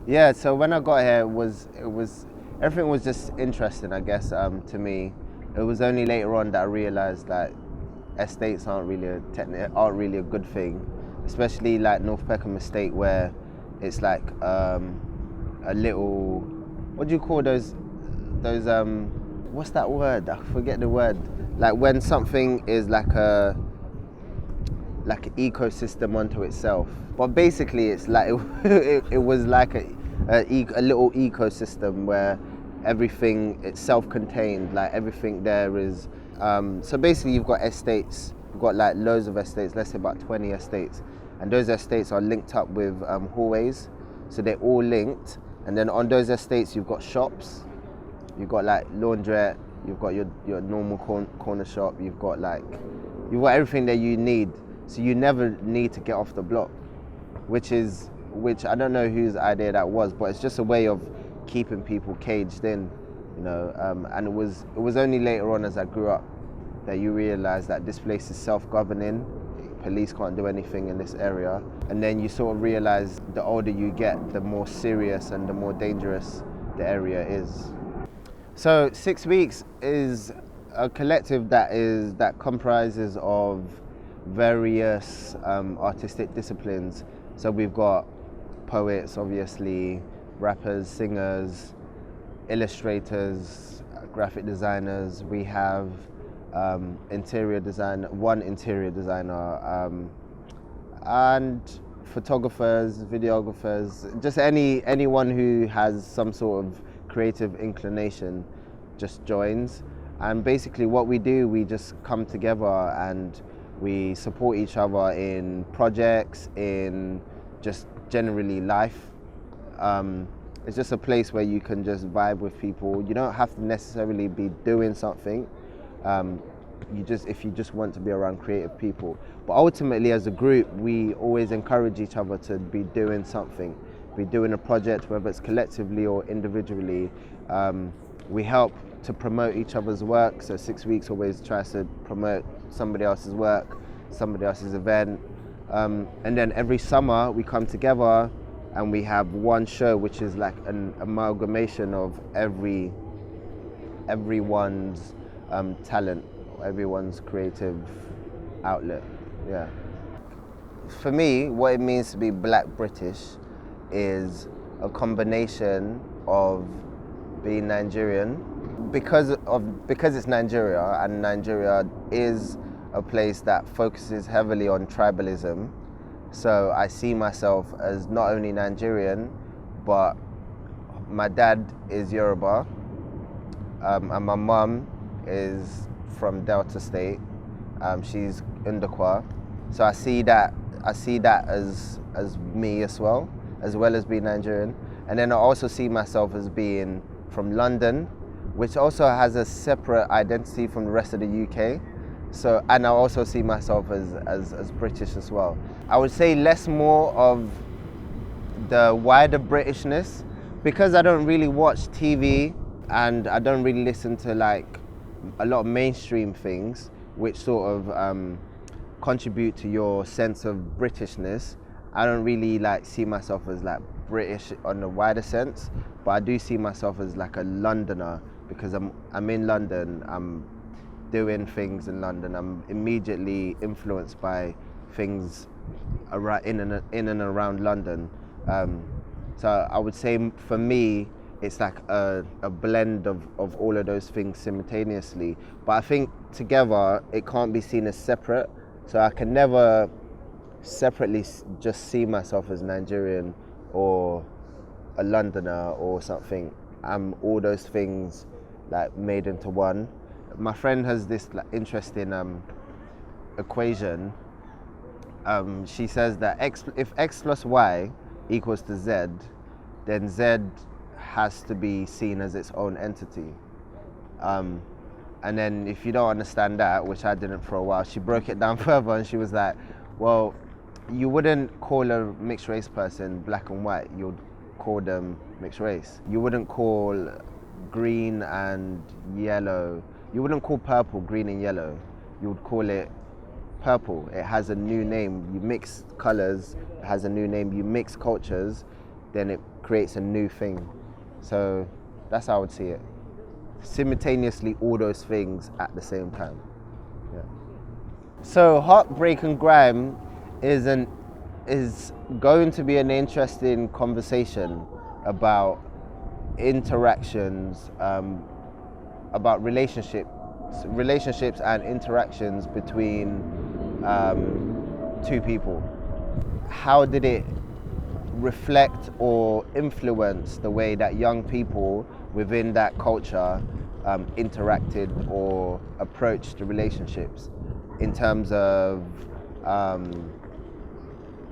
Yeah, so when I got here, everything was just interesting, I guess, to me. It was only later on that I realized that estates aren't really a good thing, especially like North Peckham Estate, where it's like a little, what do you call those what's that word? I forget the word. Like when something is like an ecosystem unto itself. But basically, it's like it was like a little ecosystem where everything it's self-contained. Like everything there is. So basically, you've got estates. You've got like loads of estates. Let's say about 20 estates, and those estates are linked up with hallways. So they're all linked. And then on those estates, you've got shops. You've got like laundrette. You've got your normal corner shop. You've got everything that you need, so you never need to get off the block, which I don't know whose idea that was, but it's just a way of keeping people caged in, you know. And it was only later on as I grew up that you realize that this place is self-governing. Police can't do anything in this area, and then you sort of realize the older you get, the more serious and the more dangerous the area is. So 6 weeks is a collective that comprises of various artistic disciplines. So we've got poets, obviously, rappers, singers, illustrators, graphic designers. We have one interior designer, and photographers, videographers, just anyone who has some sort of creative inclination just joins. And basically what we do, we just come together and we support each other in projects, in just generally life. It's just a place where you can just vibe with people. You don't have to necessarily be doing something. If you just want to be around creative people. But ultimately, as a group, we always encourage each other to be doing something, be doing a project, whether it's collectively or individually. We help to promote each other's work. So 6 weeks always tries to promote somebody else's work, somebody else's event. And then every summer we come together and we have one show, which is like an amalgamation of everyone's talent, everyone's creative outlet. Yeah. For me, what it means to be Black British is a combination of being Nigerian because it's Nigeria, and Nigeria is a place that focuses heavily on tribalism. So I see myself as not only Nigerian, but my dad is Yoruba, and my mum is from Delta State. She's Ndukwa. So I see that as me as well as being Nigerian. And then I also see myself as being from London, which also has a separate identity from the rest of the UK. So, and I also see myself as British as well. I would say less more of the wider Britishness, because I don't really watch TV and I don't really listen to like a lot of mainstream things which sort of contribute to your sense of Britishness. I don't really like see myself as like British on a wider sense, but I do see myself as like a Londoner because I'm in London. I'm doing things in London. I'm immediately influenced by things around in and around London. So I would say for me, it's like a blend of all of those things simultaneously. But I think together, it can't be seen as separate. So I can never separately just see myself as Nigerian or a Londoner or something. I'm all those things like made into one. My friend has this like interesting equation. She says that if x plus y equals to z, then z has to be seen as its own entity. And then if you don't understand that, which I didn't for a while, she broke it down further and she was like, well, you wouldn't call a mixed race person black and white, you'd call them mixed race. You wouldn't call green and yellow, you wouldn't call purple green and yellow, you would call it purple. It has a new name. You mix colors, it has a new name. You mix cultures, then creates a new thing. So that's how I would see it. Simultaneously, all those things at the same time. Yeah. So heartbreak and grime is going to be an interesting conversation about interactions, about relationships and interactions between two people. How did it reflect or influence the way that young people within that culture interacted or approached the relationships in terms of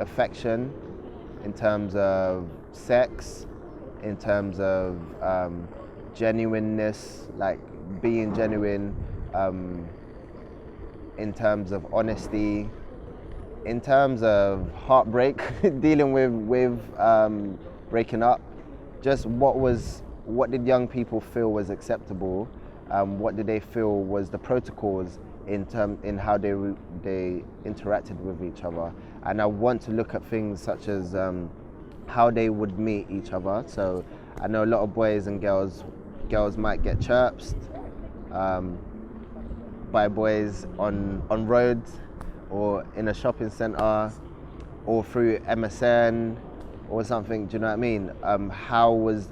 affection, in terms of sex, in terms of genuineness, like being genuine, in terms of honesty, in terms of heartbreak, dealing with breaking up. Just what did young people feel was acceptable? What did they feel was the protocols in how they interacted with each other? And I want to look at things such as how they would meet each other. So I know a lot of boys and girls might get chirped by boys on roads or in a shopping centre or through MSN or something. Do you know what I mean?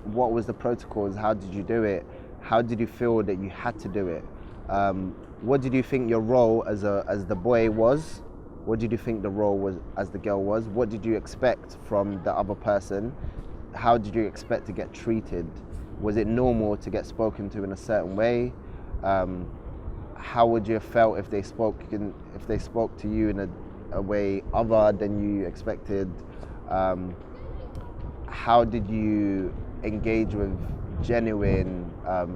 What was the protocols? How did you do it? How did you feel that you had to do it? What did you think your role as the boy was? What did you think the role was as the girl was? What did you expect from the other person? How did you expect to get treated? Was it normal to get spoken to in a certain way? How would you have felt if they spoke to you in a way other than you expected? How did you engage with genuine, a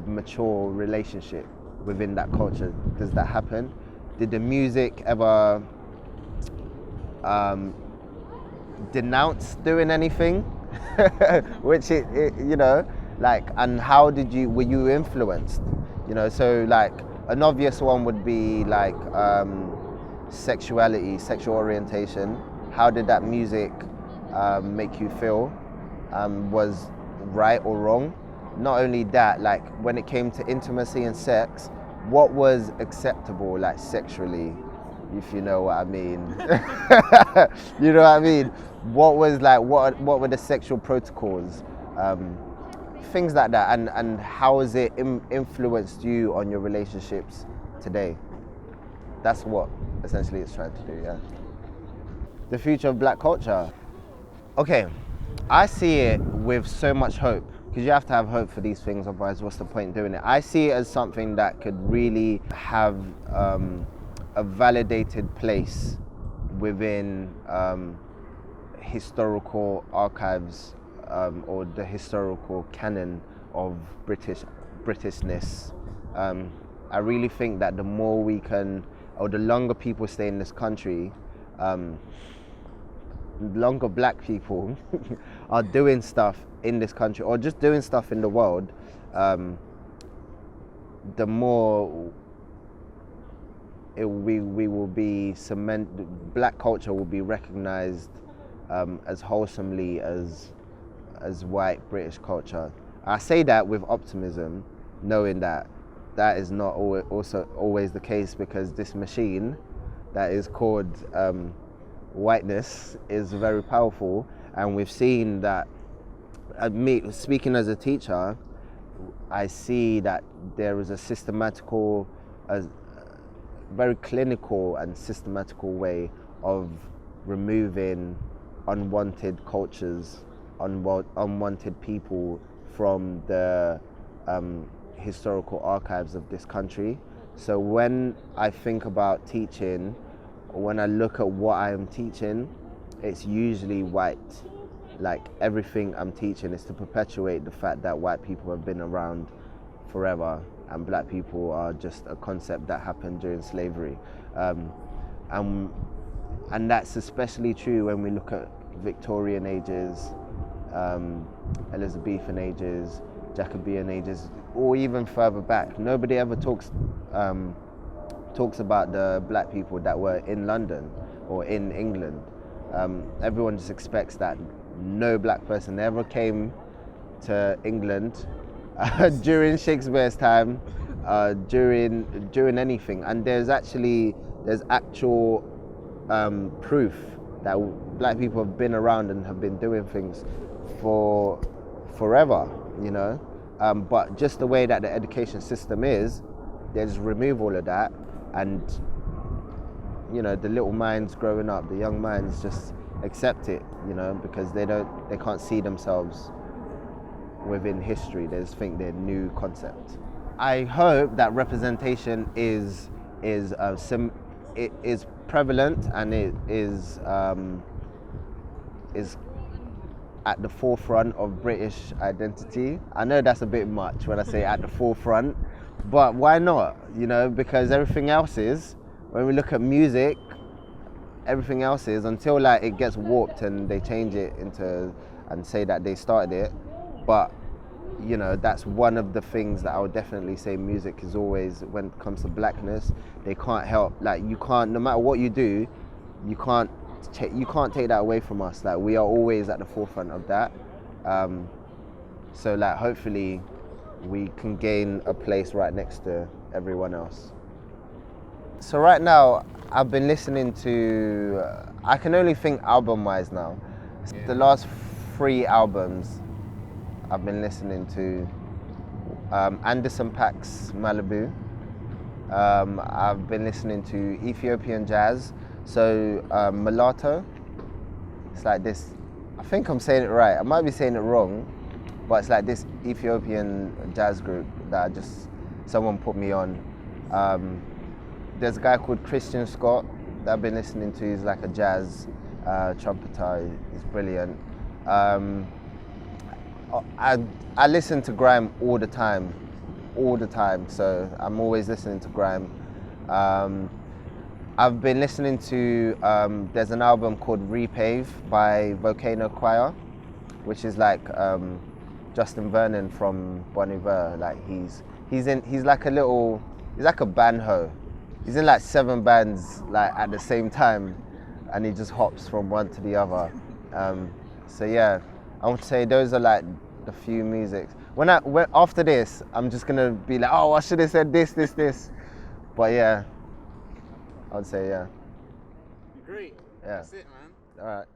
mature relationship within that culture? Does that happen? Did the music ever denounce doing anything? Which and how were you influenced? So like an obvious one would be like sexuality, sexual orientation. How did that music make you feel? Was right or wrong? Not only that, like when it came to intimacy and sex, what was acceptable, like sexually, if you know what I mean? You know what I mean? What were the sexual protocols? Things like that, and how has it influenced you on your relationships today? That's what essentially it's trying to do, yeah. The future of black culture. Okay, I see it with so much hope, because you have to have hope for these things, otherwise what's the point doing it? I see it as something that could really have a validated place within historical archives or the historical canon of Britishness. I really think that the more we can, or the longer people stay in this country, longer black people are doing stuff in this country or just doing stuff in the world, the more we will be black culture will be recognized as wholesomely as white British culture. I say that with optimism, knowing that that is not always the case, because this machine that is called whiteness is very powerful, and we've seen that. Speaking as a teacher, I see that there is a very clinical and systematical way of removing unwanted cultures, unwanted people from the historical archives of this country. So when I think about teaching, when I look at what I am teaching, it's usually white. Like everything I'm teaching is to perpetuate the fact that white people have been around forever and black people are just a concept that happened during slavery. And that's especially true when we look at Victorian ages, Elizabethan ages, Jacobean ages, or even further back. Nobody ever talks about the black people that were in London or in England. Everyone just expects that no black person ever came to England during Shakespeare's time, during anything. And there's actual proof that black people have been around and have been doing things for forever, you know. But just the way that the education system is, they just remove all of that, and you know, the little minds growing up, the young minds just accept it, you know, because they can't see themselves within history. They just think they're new concept. I hope that representation is prevalent, and it is at the forefront of British identity. I know that's a bit much when I say at the forefront, but why not? You know, because everything else is, when we look at music, everything else is, until like it gets warped and they change it into and say that they started it. But you know, that's one of the things that I would definitely say music is always, when it comes to blackness, they can't help, like you can't, no matter what you do, you can't take that away from us. Like we are always at the forefront of that. So like hopefully we can gain a place right next to everyone else. So right now I've been listening to, I can only think album-wise now. The last 3 albums I've been listening to, Anderson .Paak's Malibu. I've been listening to Ethiopian jazz, so Mulatto. It's like this, I think I'm saying it right, I might be saying it wrong, but it's like this Ethiopian jazz group that someone put me on. There's a guy called Christian Scott that I've been listening to. He's like a jazz trumpeter. He's brilliant. I listen to Grime all the time, so I'm always listening to Grime. I've been listening to, there's an album called Repave by Volcano Choir, which is like Justin Vernon from Bon Iver. Like he's like a bandho. He's in like 7 bands like at the same time, and he just hops from one to the other. So yeah, I want to say those are like the few musics. After this, I'm just gonna be like, oh, I should have said this. But yeah, I'd say yeah. Great. Yeah. That's it, man. All right.